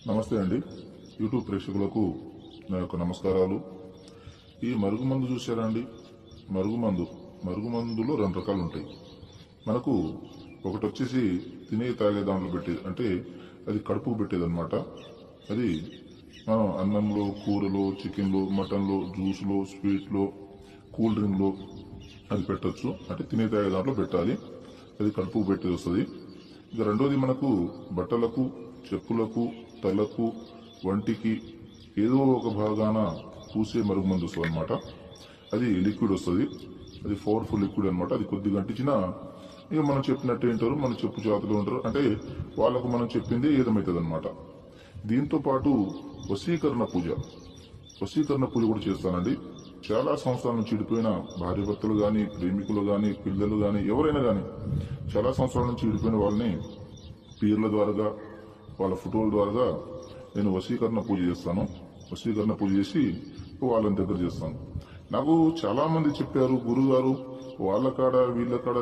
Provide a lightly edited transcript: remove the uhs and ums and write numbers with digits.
నమస్తే అండి. యూట్యూబ్ ప్రేక్షకులకు నా యొక్క నమస్కారాలు. ఈ మరుగుమందు చూసారా అండి? మరుగుమందులో రెండు రకాలు ఉంటాయి. మనకు ఒకటి వచ్చేసి తినే తాగే దాంట్లో పెట్టేది, అంటే అది కడుపుకు పెట్టేది అనమాట. అది మనం అన్నంలో, కూరలో, చికెన్లో, మటన్లో, జ్యూస్లో, స్వీట్లో, కూల్ డ్రింక్లో అది పెట్టచ్చు. అంటే తినే తాగే దాంట్లో పెట్టాలి. అది కడుపుకు పెట్టేది వస్తుంది. ఇక రెండోది మనకు బట్టలకు, చెప్పులకు, తలకు, వంటికి ఏదో ఒక భాగాన పూసే మరుగుమందు వస్తుంది అనమాట. అది లిక్విడ్ వస్తుంది. అది పవర్ఫుల్ లిక్విడ్ అనమాట. అది కొద్దిగా అంటించినా ఇక మనం చెప్పినట్టు ఏంటారు, మన చెప్పు చేతులు ఉంటారు, అంటే వాళ్ళకు మనం చెప్పింది ఏదమవుతుంది అనమాట. దీంతో పాటు వశీకరణ పూజ కూడా చేస్తానండి. చాలా సంవత్సరాల నుంచి విడిపోయిన భార్యాభర్తలు కానీ, ప్రేమికులు కానీ, పిల్లలు కానీ, ఎవరైనా కానీ చాలా సంవత్సరాల నుంచి విడిపోయిన వాళ్ళని పీర్ల ద్వారా, వాళ్ళ ఫోటోల ద్వారా నేను వశీకరణ పూజ చేస్తాను. వశీకరణ పూజ చేసి వాళ్ళని దగ్గర చేస్తాను. నాకు చాలా మంది చెప్పారు, గురుగారు వాళ్ళ కాడ వీళ్ళ కాడ